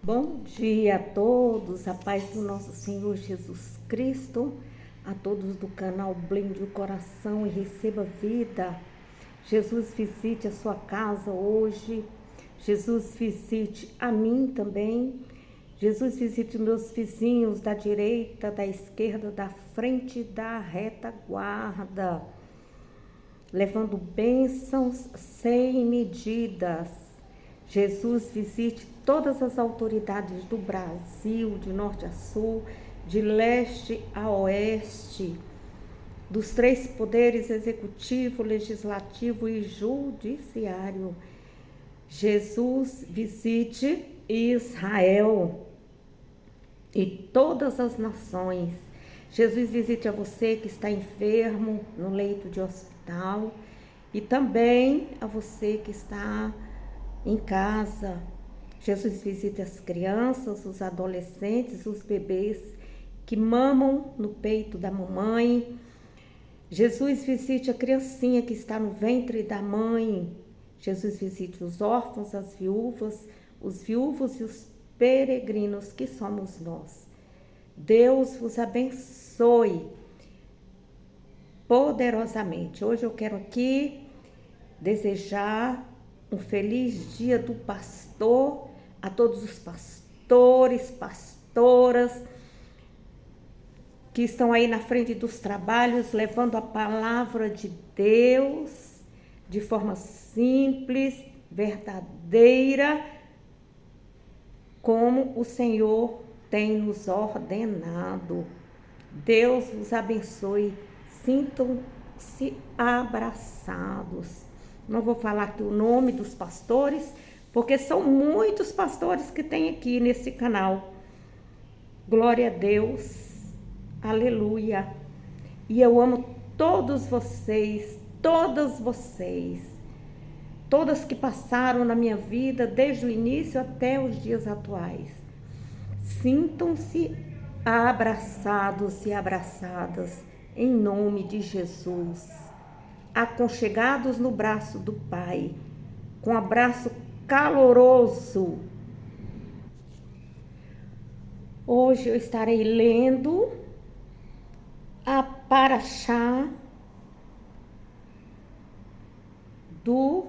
Bom dia a todos, a paz do nosso Senhor Jesus Cristo, a todos do canal Blinde o Coração e Receba Vida. Jesus visite a sua casa hoje, Jesus visite a mim também, Jesus visite meus vizinhos da direita, da esquerda, da frente, da retaguarda, levando bênçãos sem medidas. Jesus visite todas as autoridades do Brasil, de norte a sul, de leste a oeste, dos três poderes executivo, legislativo e judiciário. Jesus visite Israel e todas as nações. Jesus visite a você que está enfermo no leito de hospital e também a você que está em casa. Jesus visite as crianças, os adolescentes, os bebês que mamam no peito da mamãe. Jesus visite a criancinha que está no ventre da mãe. Jesus visite os órfãos, as viúvas, os viúvos e os peregrinos que somos nós. Deus vos abençoe poderosamente. Hoje eu quero aqui desejar um feliz dia do pastor a todos os pastores, pastoras que estão aí na frente dos trabalhos, levando a palavra de Deus de forma simples, verdadeira, como o Senhor tem nos ordenado. Deus vos abençoe, sintam-se abraçados. Não vou falar aqui o nome dos pastores, porque são muitos pastores que tem aqui nesse canal. Glória a Deus, aleluia. E eu amo todos vocês, todas vocês, todas que passaram na minha vida desde o início até os dias atuais. Sintam-se abraçados e abraçadas em nome de Jesus, aconchegados no braço do Pai, com um abraço caloroso. Hoje eu estarei lendo a Paraxá do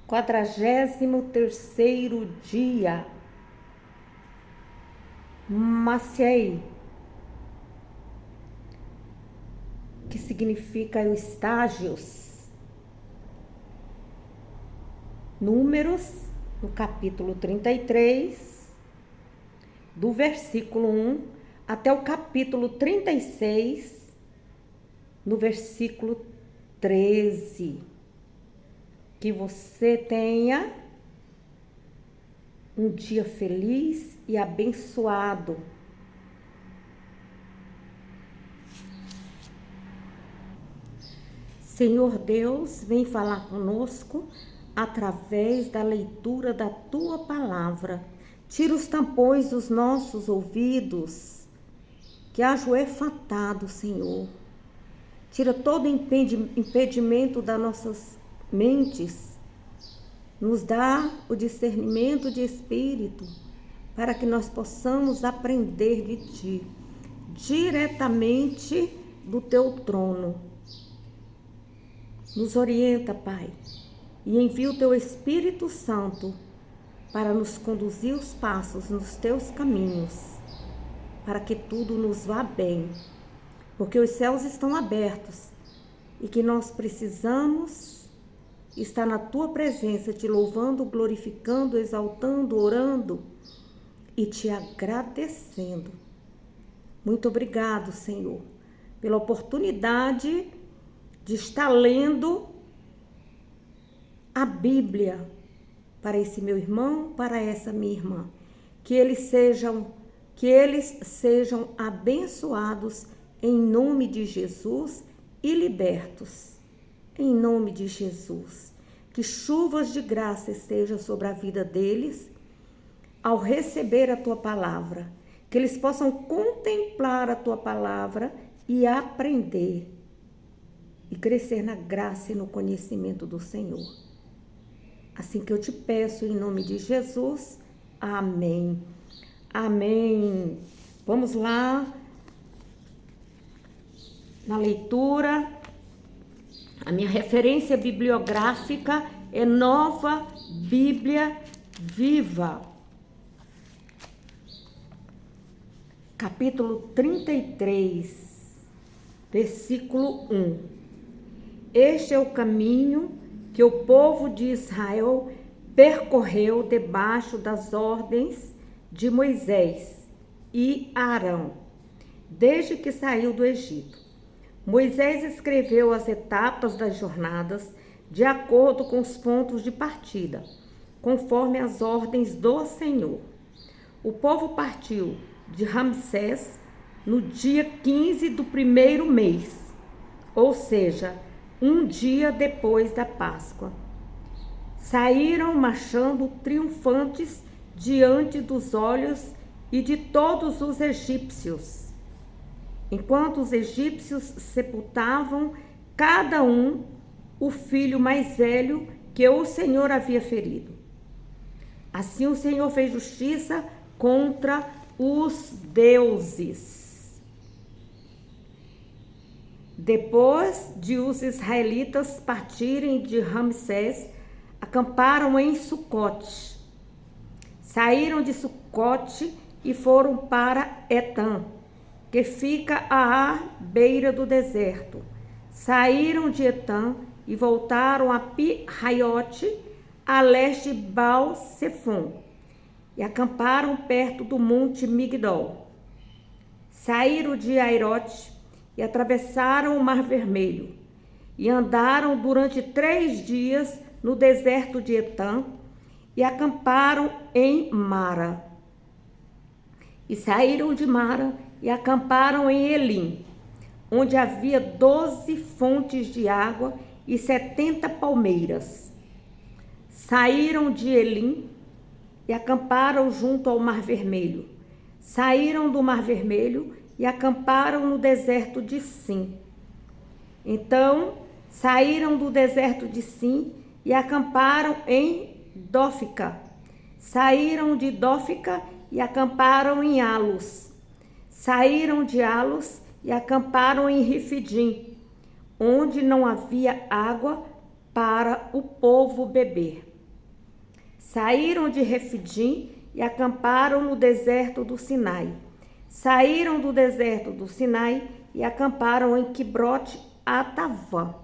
43º dia, Maciei, que significa os estágios. Números, no capítulo 33, do versículo 1 até o capítulo 36, no versículo 13. Que você tenha um dia feliz e abençoado. Senhor Deus, vem falar conosco através da leitura da Tua palavra. Tira os tampões dos nossos ouvidos, que haja o efatado, Senhor. Tira todo impedimento das nossas mentes. Nos dá o discernimento de espírito, para que nós possamos aprender de Ti, diretamente do Teu trono. Nos orienta, Pai, e envia o Teu Espírito Santo para nos conduzir os passos nos Teus caminhos, para que tudo nos vá bem, porque os céus estão abertos e que nós precisamos estar na Tua presença, Te louvando, glorificando, exaltando, orando e Te agradecendo. Muito obrigado, Senhor, pela oportunidade de estar lendo a Bíblia para esse meu irmão, para essa minha irmã. Que eles sejam abençoados em nome de Jesus e libertos em nome de Jesus. Que chuvas de graça estejam sobre a vida deles ao receber a Tua palavra. Que eles possam contemplar a Tua palavra e aprender e crescer na graça e no conhecimento do Senhor. Assim que eu te peço em nome de Jesus Amém. Amém. Vamos lá na leitura. A minha referência bibliográfica é Nova Bíblia Viva, capítulo 33, versículo 1. Este é o caminho que o povo de Israel percorreu debaixo das ordens de Moisés e Arão, desde que saiu do Egito. Moisés escreveu as etapas das jornadas de acordo com os pontos de partida, conforme as ordens do Senhor. O povo partiu de Ramsés no dia 15 do primeiro mês, ou seja, um dia depois da Páscoa. Saíram marchando triunfantes diante dos olhos e de todos os egípcios, enquanto os egípcios sepultavam cada um o filho mais velho que o Senhor havia ferido. Assim o Senhor fez justiça contra os deuses. Depois de os israelitas partirem de Ramsés, acamparam em Sucote. Saíram de Sucote e foram para Etã, que fica à beira do deserto. Saíram de Etã e voltaram a Pi-Haiote, a leste de Baal-Sefon, e acamparam perto do monte Migdol. Saíram de Airote e atravessaram o Mar Vermelho, e andaram durante 3 dias no deserto de Etã, e acamparam em Mara. E saíram de Mara e acamparam em Elim, onde havia 12 fontes de água e 70 palmeiras. Saíram de Elim e acamparam junto ao Mar Vermelho. Saíram do Mar Vermelho e acamparam no deserto de Sim. Então, saíram do deserto de Sim e acamparam em Dófica. Saíram de Dófica e acamparam em Alos. Saíram de Alos e acamparam em Rifidim, onde não havia água para o povo beber. Saíram de Refidim e acamparam no deserto do Sinai. Saíram do deserto do Sinai e acamparam em Quibrote Atavã.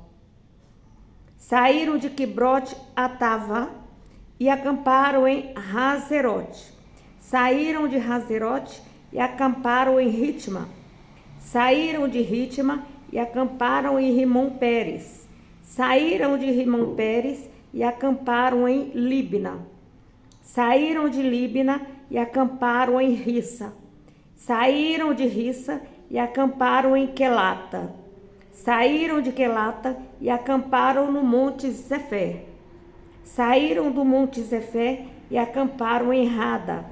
Saíram de Quibrote Atavã e acamparam em Hazerote. Saíram de Hazerote e acamparam em Ritma. Saíram de Ritma e acamparam em Rimon-Pérez. Saíram de Rimon-Pérez e acamparam em Líbna. Saíram de Líbna e acamparam em Rissa. Saíram de Rissa e acamparam em Quelata. Saíram de Quelata e acamparam no Monte Zefé. Saíram do Monte Zefé e acamparam em Rada.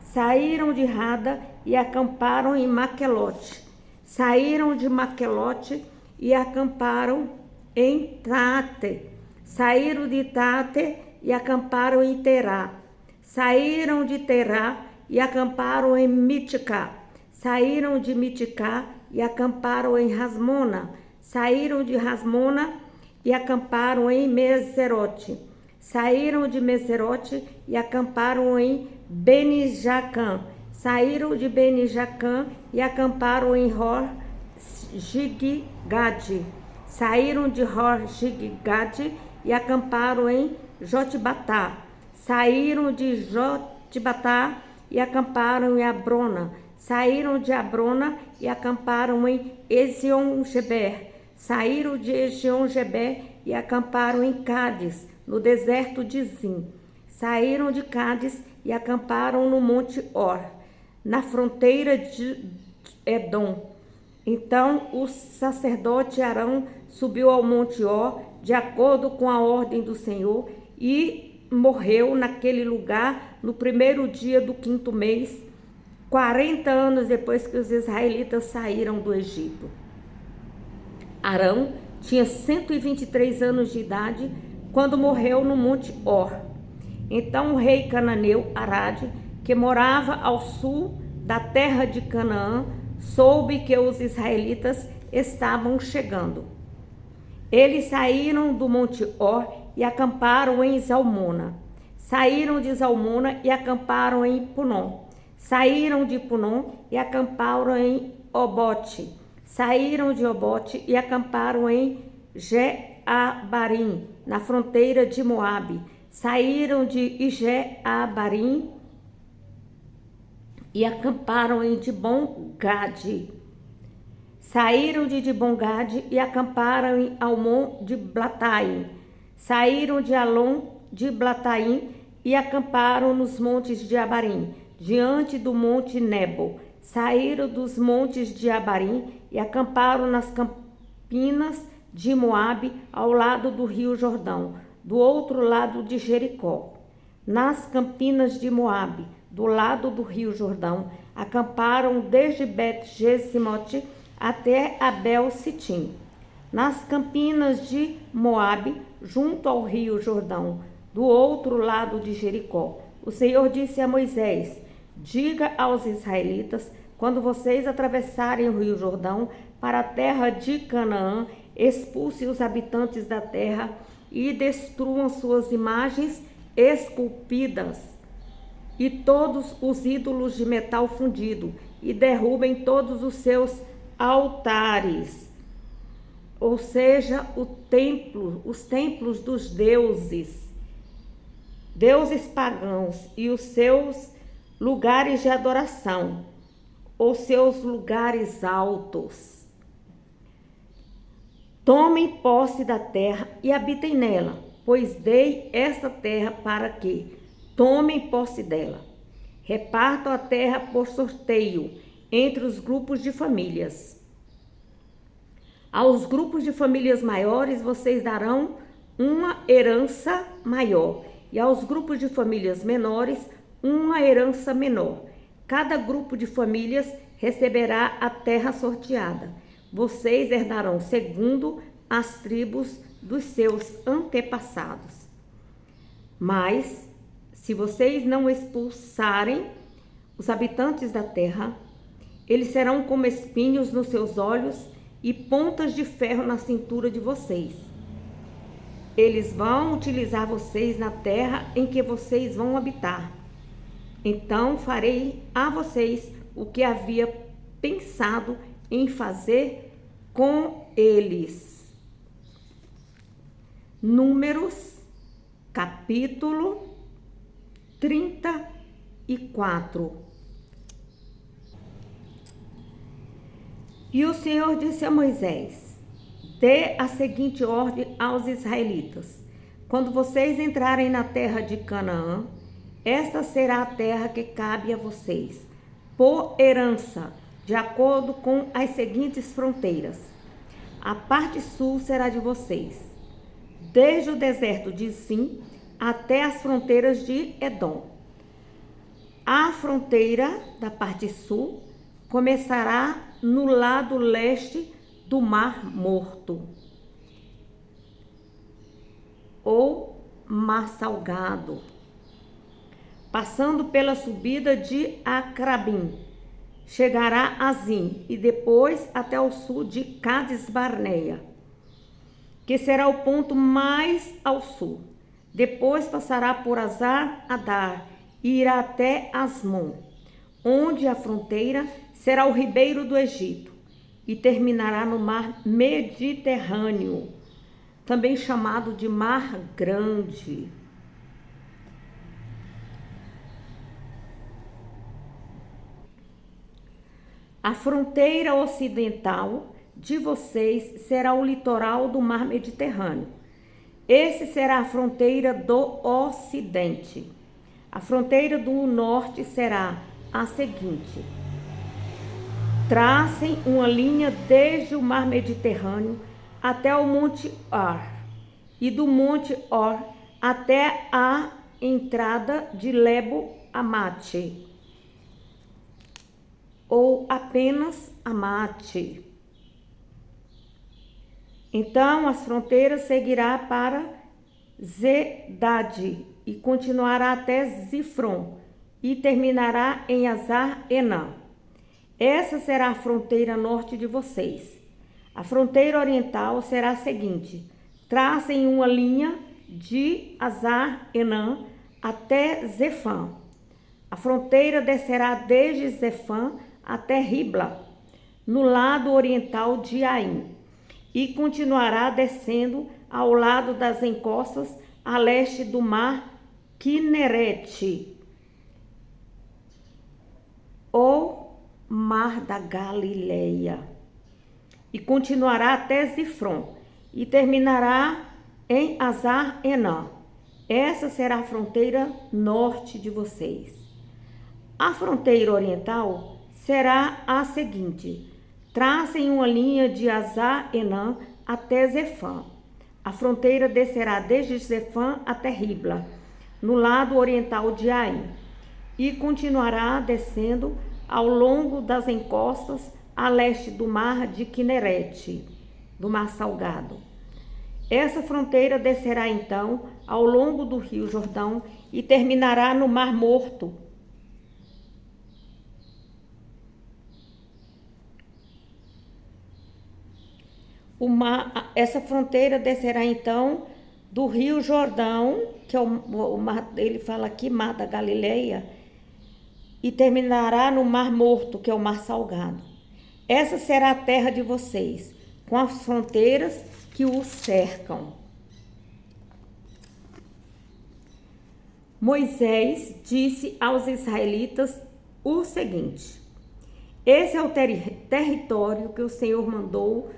Saíram de Rada e acamparam em Maquelote. Saíram de Maquelote e acamparam em Tate. Saíram de Tate e acamparam em Terá. Saíram de Terá e acamparam em Miticá. Saíram de Miticá e acamparam em Rasmona. Saíram de Rasmona e acamparam em Meserote. Saíram de Meserote e acamparam em Benijacã. Saíram de Benijacã e acamparam em Hor-Gigade. Saíram de Hor-Gigade e acamparam em Jotbatá. Saíram de Jotbatá e acamparam em Abrona. Saíram de Abrona e acamparam em Ezion-Geber. Saíram de Ezion-Geber e acamparam em Cádiz, no deserto de Zim. Saíram de Cádiz e acamparam no Monte Or, na fronteira de Edom. Então o sacerdote Arão subiu ao Monte Or, de acordo com a ordem do Senhor, e morreu naquele lugar no primeiro dia do 5º mês, 40 anos depois que os israelitas saíram do Egito. Arão tinha 123 anos de idade quando morreu no Monte Or. Então o rei cananeu Arade que morava ao sul da terra de Canaã, soube que os israelitas estavam chegando. Eles saíram do Monte Or e acamparam em Zalmona. Saíram de Zalmona e acamparam em Punom. Saíram de Punom e acamparam em Obote. Saíram de Obote e acamparam em Jeabarim, na fronteira de Moabe. Saíram de Jeabarim e acamparam em Dibon-Gade. Saíram de Dibon-Gade e acamparam em Almon de Blataim. Saíram de Alon de Blataim e acamparam nos montes de Abarim, diante do monte Nebo. Saíram dos montes de Abarim e acamparam nas campinas de Moabe, ao lado do rio Jordão, do outro lado de Jericó. Nas campinas de Moabe, do lado do rio Jordão, acamparam desde Bet-Jesimote até Abel-Sitim. Nas campinas de Moabe, junto ao rio Jordão, do outro lado de Jericó. O Senhor disse a Moisés: diga aos israelitas, quando vocês atravessarem o rio Jordão para a terra de Canaã, expulse os habitantes da terra e destruam suas imagens esculpidas e todos os ídolos de metal fundido, e derrubem todos os seus altares, ou seja, os templos dos deuses pagãos e os seus lugares de adoração, os seus lugares altos. Tomem posse da terra e habitem nela, pois dei esta terra para que tomem posse dela. Repartam a terra por sorteio entre os grupos de famílias. Aos grupos de famílias maiores vocês darão uma herança maior, e aos grupos de famílias menores uma herança menor. Cada grupo de famílias receberá a terra sorteada. Vocês herdarão segundo as tribos dos seus antepassados. Mas, se vocês não expulsarem os habitantes da terra, eles serão como espinhos nos seus olhos e pontas de ferro na cintura de vocês. Eles vão utilizar vocês na terra em que vocês vão habitar. Então farei a vocês o que havia pensado em fazer com eles. Números, capítulo 34. E o Senhor disse a Moisés: dê a seguinte ordem aos israelitas: quando vocês entrarem na terra de Canaã, esta será a terra que cabe a vocês, por herança, de acordo com as seguintes fronteiras. A parte sul será de vocês, desde o deserto de Zim até as fronteiras de Edom. A fronteira da parte sul começará no lado leste do Mar Morto, ou Mar Salgado, passando pela subida de Acrabim, chegará a Zim e depois até o sul de Cades Barneia, que será o ponto mais ao sul. Depois passará por Azar Adar e irá até Asmon, onde a fronteira será o ribeiro do Egito, e terminará no mar Mediterrâneo, também chamado de Mar Grande. A fronteira ocidental de vocês será o litoral do Mar Mediterrâneo. Esse será a fronteira do ocidente. A fronteira do norte será a seguinte: tracem uma linha desde o Mar Mediterrâneo até o Monte Or, e do Monte Or até a entrada de Lebo Amate, ou apenas Amate. Então as fronteiras seguirá para Zedade e continuará até Zifron, e terminará em Hazar-Enã. Essa será a fronteira norte de vocês. A fronteira oriental será a seguinte: tracem uma linha de Hazar-Enã até Zefã. A fronteira descerá desde Zefã até Ribla, no lado oriental de Aim, e continuará descendo ao lado das encostas a leste do mar Quinerete, ou mar da Galileia, e continuará até Zifron, e terminará em Hazar-Enã. Essa será a fronteira norte de vocês. A fronteira oriental será a seguinte: tracem uma linha de Hazar-Enã até Zefã. A fronteira descerá desde Zefã até Ribla, no lado oriental de Aim, e continuará descendo ao longo das encostas a leste do mar de Quinerete, do mar Salgado. Essa fronteira descerá então ao longo do rio Jordão e terminará no Mar Morto. Essa fronteira descerá então do rio Jordão, que é o mar, ele fala aqui, mar da Galileia, e terminará no Mar Morto, que é o Mar Salgado. Essa será a terra de vocês, com as fronteiras que o cercam. Moisés disse aos israelitas o seguinte: esse é o território que o Senhor mandou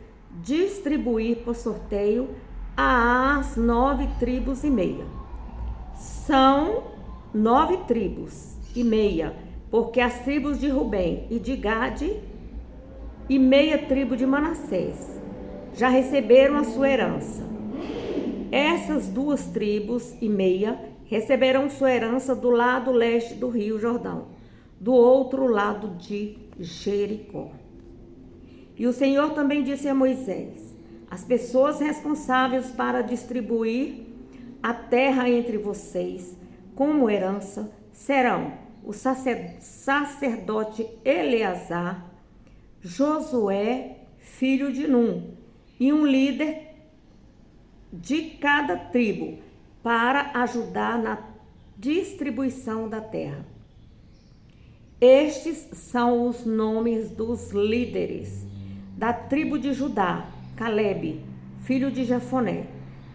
distribuir por sorteio às 9 tribos e meia. São 9 tribos e meia, porque as tribos de Rubem e de Gade e meia tribo de Manassés já receberam a sua herança. Essas 2 tribos e meia receberão sua herança do lado leste do rio Jordão, do outro lado de Jericó. E o Senhor também disse a Moisés: as pessoas responsáveis para distribuir a terra entre vocês como herança serão o sacerdote Eleazar, Josué, filho de Num, e um líder de cada tribo para ajudar na distribuição da terra. Estes são os nomes dos líderes: da tribo de Judá, Calebe, filho de Jefoné;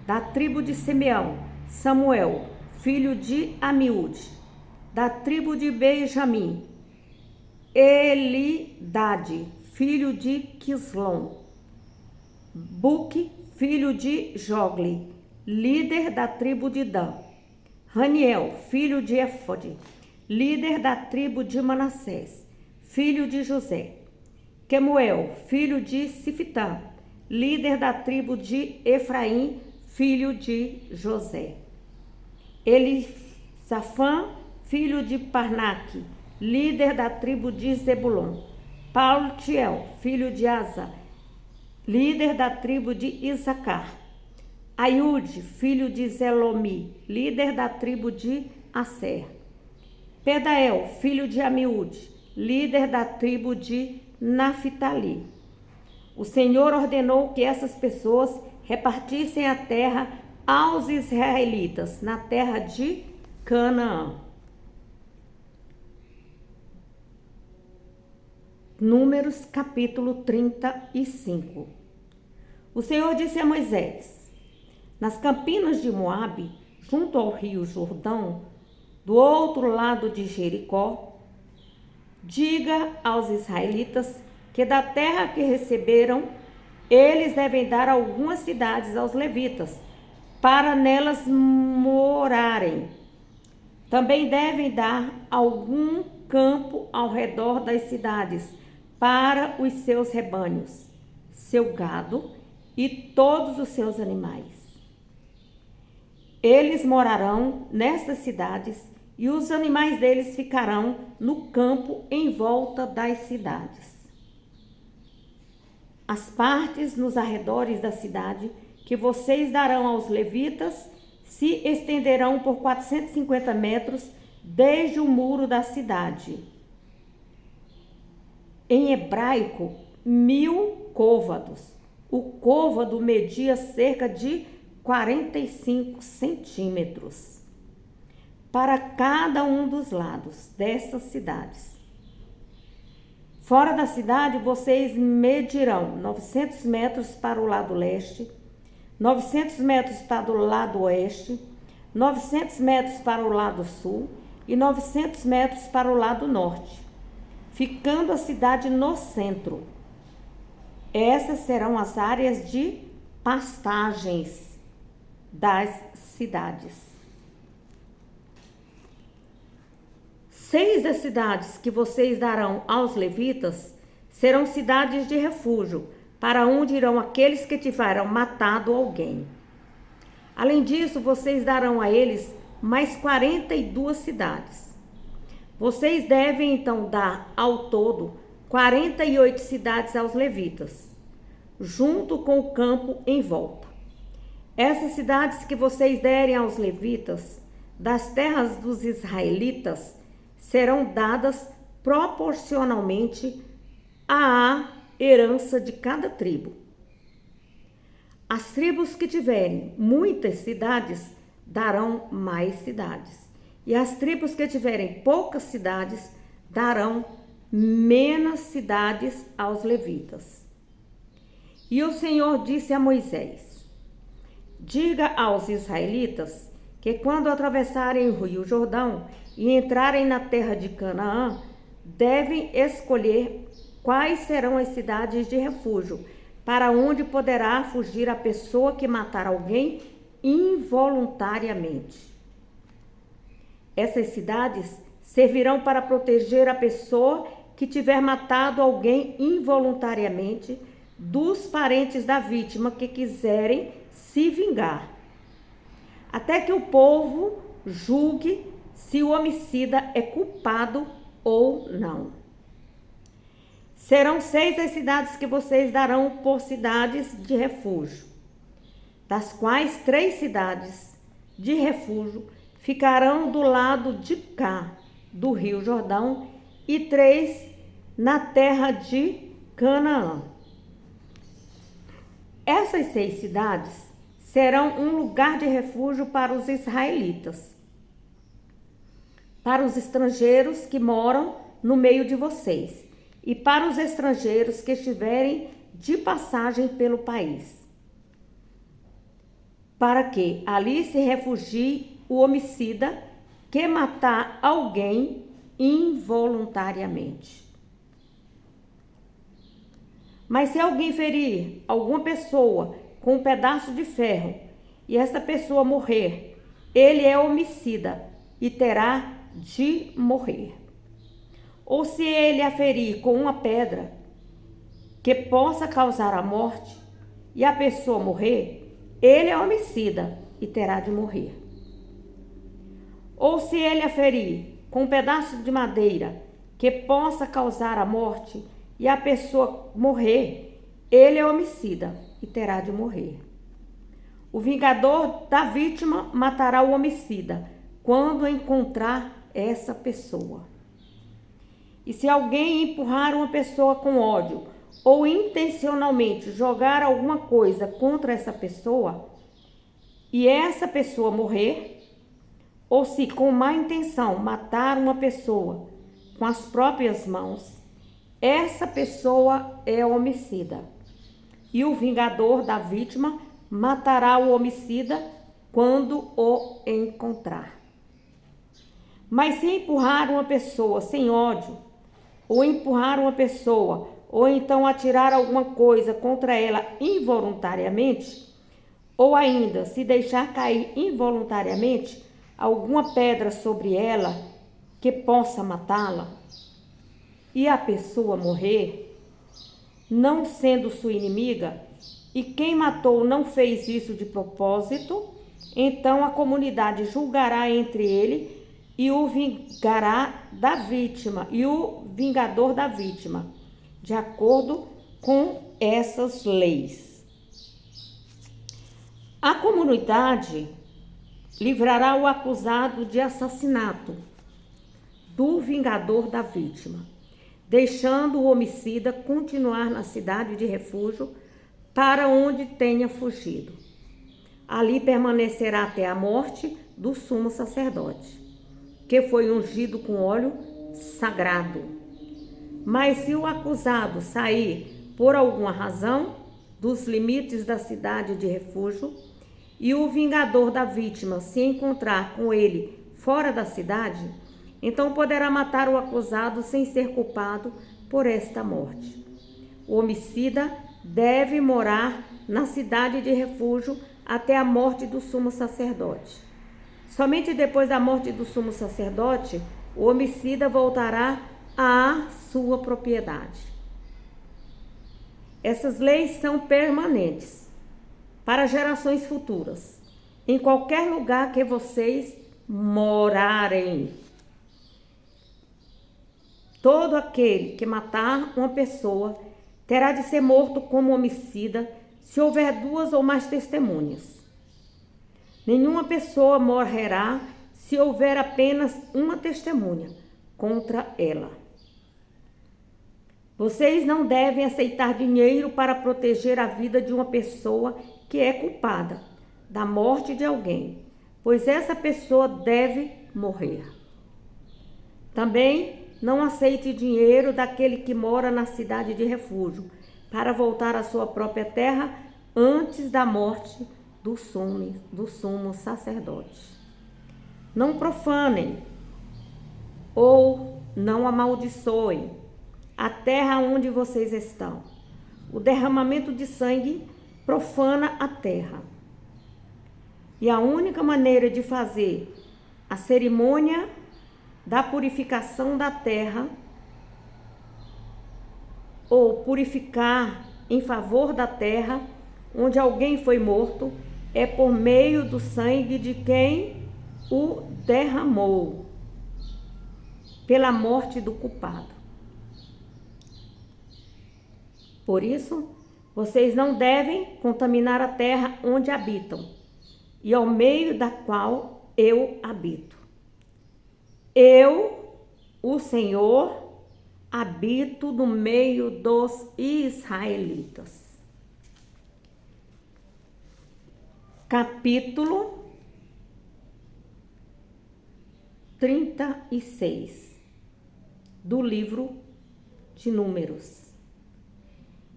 da tribo de Simeão, Samuel, filho de Amiúde; da tribo de Benjamim, Elidade, filho de Quislom; Buque, filho de Jogli, líder da tribo de Dan; Raniel, filho de Éfode, líder da tribo de Manassés, filho de José; Quemuel, filho de Sifitã, líder da tribo de Efraim, filho de José; Elisafã, filho de Parnaque, líder da tribo de Zebulon; Paltiel, filho de Asa, líder da tribo de Isacar; Aiude, filho de Zelomi, líder da tribo de Asser; Pedael, filho de Amiúde, líder da tribo de Naftali. O Senhor ordenou que essas pessoas repartissem a terra aos israelitas na terra de Canaã. Números capítulo 35. O Senhor disse a Moisés: nas campinas de Moabe, junto ao rio Jordão, do outro lado de Jericó, diga aos israelitas que da terra que receberam, eles devem dar algumas cidades aos levitas, para nelas morarem. Também devem dar algum campo ao redor das cidades, para os seus rebanhos, seu gado e todos os seus animais. Eles morarão nestas cidades e os animais deles ficarão no campo em volta das cidades. As partes nos arredores da cidade que vocês darão aos levitas se estenderão por 450 metros desde o muro da cidade. Em hebraico, 1000 côvados. O côvado media cerca de 45 centímetros para cada um dos lados dessas cidades. Fora da cidade, vocês medirão 900 metros para o lado leste, 900 metros para o lado oeste, 900 metros para o lado sul e 900 metros para o lado norte, ficando a cidade no centro. Essas serão as áreas de pastagens das cidades. 6 das cidades que vocês darão aos levitas serão cidades de refúgio, para onde irão aqueles que tiveram matado alguém. Além disso, vocês darão a eles mais 42 cidades. Vocês devem então dar ao todo 48 cidades aos levitas, junto com o campo em volta. Essas cidades que vocês derem aos levitas das terras dos israelitas serão dadas proporcionalmente à herança de cada tribo. As tribos que tiverem muitas cidades darão mais cidades, e as tribos que tiverem poucas cidades darão menos cidades aos levitas. E o Senhor disse a Moisés: diga aos israelitas que quando atravessarem o rio Jordão e entrarem na terra de Canaã, devem escolher quais serão as cidades de refúgio, para onde poderá fugir a pessoa que matar alguém involuntariamente. Essas cidades servirão para proteger a pessoa que tiver matado alguém involuntariamente dos parentes da vítima que quiserem se vingar, até que o povo julgue se o homicida é culpado ou não. Serão 6 as cidades que vocês darão por cidades de refúgio, das quais 3 cidades de refúgio ficarão do lado de cá do rio Jordão e 3 na terra de Canaã. Essas 6 cidades serão um lugar de refúgio para os israelitas, para os estrangeiros que moram no meio de vocês e para os estrangeiros que estiverem de passagem pelo país, para que ali se refugie o homicida que matar alguém involuntariamente. Mas se alguém ferir alguma pessoa com um pedaço de ferro e essa pessoa morrer, ele é homicida e terá de morrer. Ou se ele a ferir com uma pedra que possa causar a morte e a pessoa morrer, ele é homicida e terá de morrer. Ou se ele a ferir com um pedaço de madeira que possa causar a morte e a pessoa morrer, ele é homicida e terá de morrer. O vingador da vítima matará o homicida quando encontrar essa pessoa. E se alguém empurrar uma pessoa com ódio ou intencionalmente jogar alguma coisa contra essa pessoa e essa pessoa morrer, ou se com má intenção matar uma pessoa com as próprias mãos, essa pessoa é homicida. E o vingador da vítima matará o homicida quando o encontrar. Mas se empurrar uma pessoa sem ódio, ou empurrar uma pessoa, ou então atirar alguma coisa contra ela involuntariamente, ou ainda se deixar cair involuntariamente alguma pedra sobre ela que possa matá-la, e a pessoa morrer, não sendo sua inimiga, e quem matou não fez isso de propósito, então a comunidade julgará entre ele e o vingará da vítima e o vingador da vítima, de acordo com essas leis. A comunidade livrará o acusado de assassinato do vingador da vítima, deixando o homicida continuar na cidade de refúgio para onde tenha fugido. Ali permanecerá até a morte do sumo sacerdote, que foi ungido com óleo sagrado. Mas se o acusado sair por alguma razão dos limites da cidade de refúgio e o vingador da vítima se encontrar com ele fora da cidade, então poderá matar o acusado sem ser culpado por esta morte. O homicida deve morar na cidade de refúgio até a morte do sumo sacerdote. Somente depois da morte do sumo sacerdote, o homicida voltará à sua propriedade. Essas leis são permanentes para gerações futuras, em qualquer lugar que vocês morarem. Todo aquele que matar uma pessoa terá de ser morto como homicida se houver 2 ou mais testemunhas. Nenhuma pessoa morrerá se houver apenas uma testemunha contra ela. Vocês não devem aceitar dinheiro para proteger a vida de uma pessoa que é culpada da morte de alguém, pois essa pessoa deve morrer. Também não aceite dinheiro daquele que mora na cidade de refúgio para voltar à sua própria terra antes da morte do sumo sacerdote. Não profanem ou não amaldiçoem a terra onde vocês estão. O derramamento de sangue profana a terra. E a única maneira de fazer a cerimônia da purificação da terra ou purificar em favor da terra onde alguém foi morto é por meio do sangue de quem o derramou, pela morte do culpado. Por isso, vocês não devem contaminar a terra onde habitam e ao meio da qual eu habito. Eu, o Senhor, habito no meio dos israelitas. Capítulo 36 do livro de Números.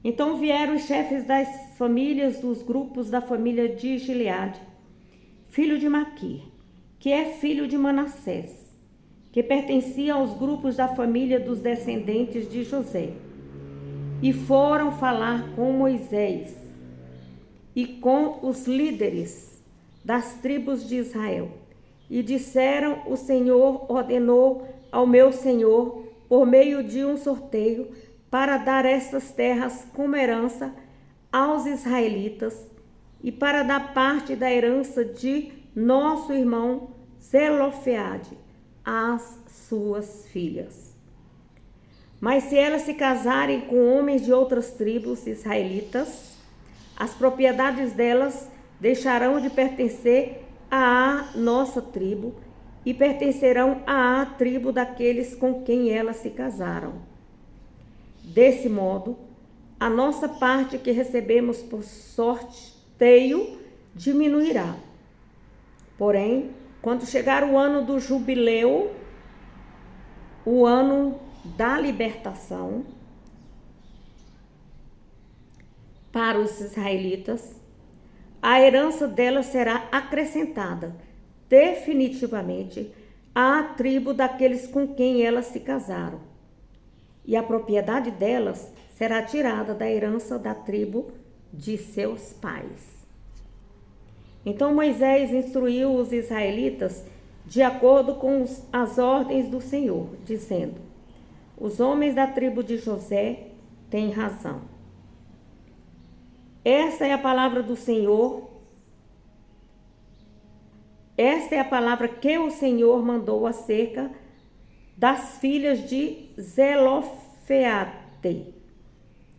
Então vieram os chefes das famílias dos grupos da família de Gileade, filho de Maquir, que é filho de Manassés, que pertencia aos grupos da família dos descendentes de José, e foram falar com Moisés e com os líderes das tribos de Israel, e disseram: o Senhor ordenou ao meu senhor, por meio de um sorteio, para dar estas terras como herança aos israelitas e para dar parte da herança de nosso irmão Zelofeade às suas filhas. Mas se elas se casarem com homens de outras tribos israelitas, as propriedades delas deixarão de pertencer à nossa tribo e pertencerão à tribo daqueles com quem elas se casaram. Desse modo, a nossa parte que recebemos por sorteio diminuirá. Porém, quando chegar o ano do jubileu, o ano da libertação, para os israelitas, a herança delas será acrescentada definitivamente à tribo daqueles com quem elas se casaram, e a propriedade delas será tirada da herança da tribo de seus pais. Então Moisés instruiu os israelitas de acordo com as ordens do Senhor, dizendo: os homens da tribo de José têm razão. Esta é a palavra do Senhor. Esta é a palavra que o Senhor mandou acerca das filhas de Zelofeade,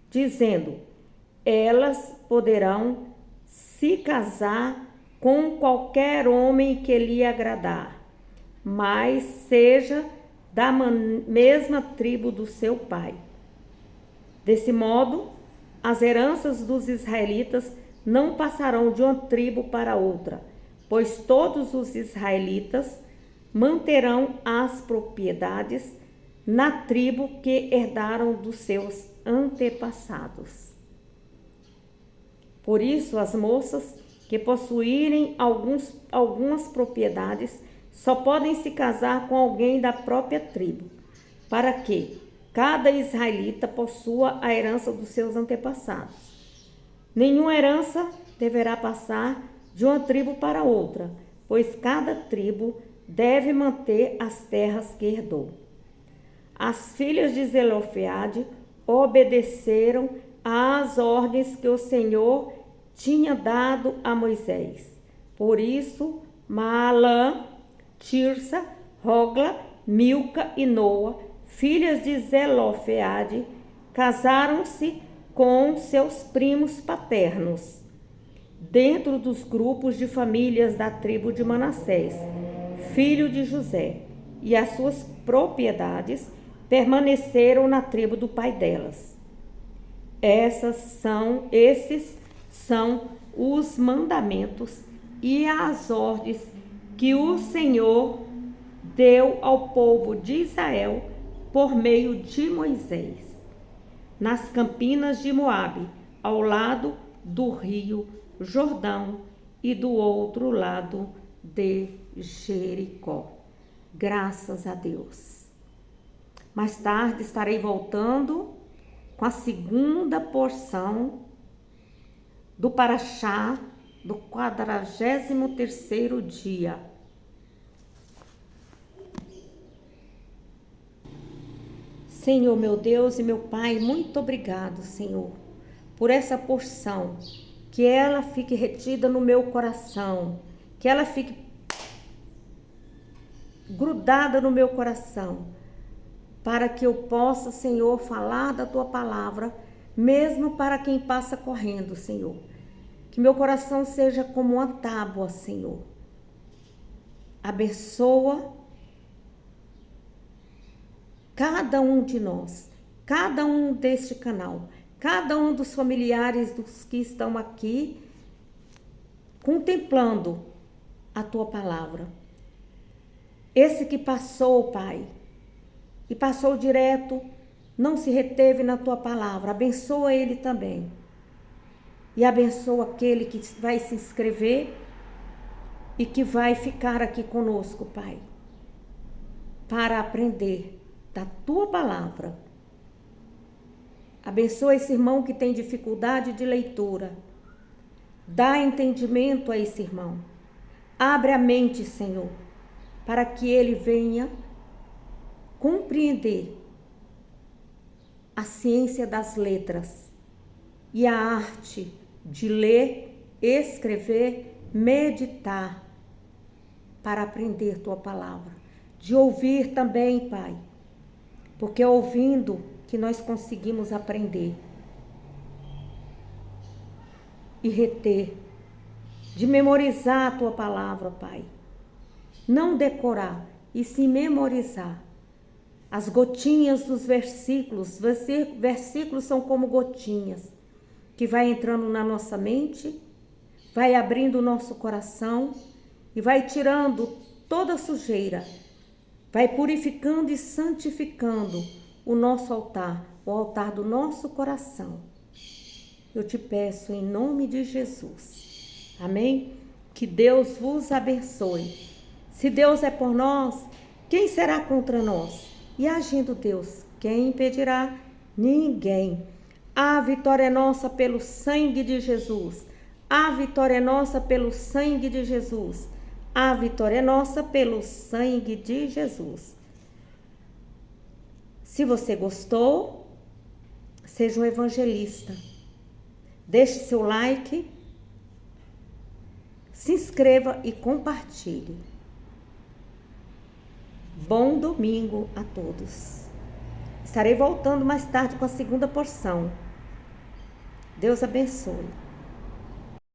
dizendo: elas poderão se casar com qualquer homem que lhe agradar, mas seja da mesma tribo do seu pai. Desse modo, as heranças dos israelitas não passarão de uma tribo para outra, pois todos os israelitas manterão as propriedades na tribo que herdaram dos seus antepassados. Por isso, as moças que possuírem algumas propriedades só podem se casar com alguém da própria tribo, para que cada israelita possua a herança dos seus antepassados. Nenhuma herança deverá passar de uma tribo para outra, pois cada tribo deve manter as terras que herdou. As filhas de Zelofeade obedeceram às ordens que o Senhor tinha dado a Moisés. Por isso, Maalã, Tirsa, Hogla, Milca e Noa, filhas de Zelofeade, casaram-se com seus primos paternos, dentro dos grupos de famílias da tribo de Manassés, filho de José, e as suas propriedades permaneceram na tribo do pai delas. Esses são os mandamentos e as ordens que o Senhor deu ao povo de Israel por meio de Moisés, nas campinas de Moabe, ao lado do rio Jordão e do outro lado de Jericó. Graças a Deus. Mais tarde estarei voltando com a segunda porção do Paraxá do 43º dia. Senhor, meu Deus e meu Pai, muito obrigado, Senhor, por essa porção, que ela fique retida no meu coração, que ela fique grudada no meu coração, para que eu possa, Senhor, falar da Tua palavra, mesmo para quem passa correndo, Senhor. Que meu coração seja como uma tábua, Senhor. Abençoa cada um de nós, cada um deste canal, cada um dos familiares dos que estão aqui contemplando a Tua palavra. Esse que passou, Pai, e passou direto, não se reteve na Tua palavra, abençoa ele também. E abençoa aquele que vai se inscrever e que vai ficar aqui conosco, Pai, para aprender da Tua palavra. Abençoa esse irmão que tem dificuldade de leitura. Dá entendimento a esse irmão. Abre a mente, Senhor, para que ele venha compreender a ciência das letras e a arte de ler, escrever, meditar, para aprender Tua palavra. De ouvir também, Pai, porque é ouvindo que nós conseguimos aprender e reter, de memorizar a Tua palavra, Pai. Não decorar, e sim memorizar. As gotinhas dos versículos, versículos são como gotinhas, que vai entrando na nossa mente, vai abrindo o nosso coração e vai tirando toda a sujeira, vai purificando e santificando o nosso altar, o altar do nosso coração. Eu te peço em nome de Jesus. Amém? Que Deus vos abençoe. Se Deus é por nós, quem será contra nós? E agindo Deus, quem impedirá? Ninguém. A vitória é nossa pelo sangue de Jesus. A vitória é nossa pelo sangue de Jesus. A vitória é nossa pelo sangue de Jesus. Se você gostou, seja um evangelista. Deixe seu like, se inscreva e compartilhe. Bom domingo a todos. Estarei voltando mais tarde com a segunda porção. Deus abençoe.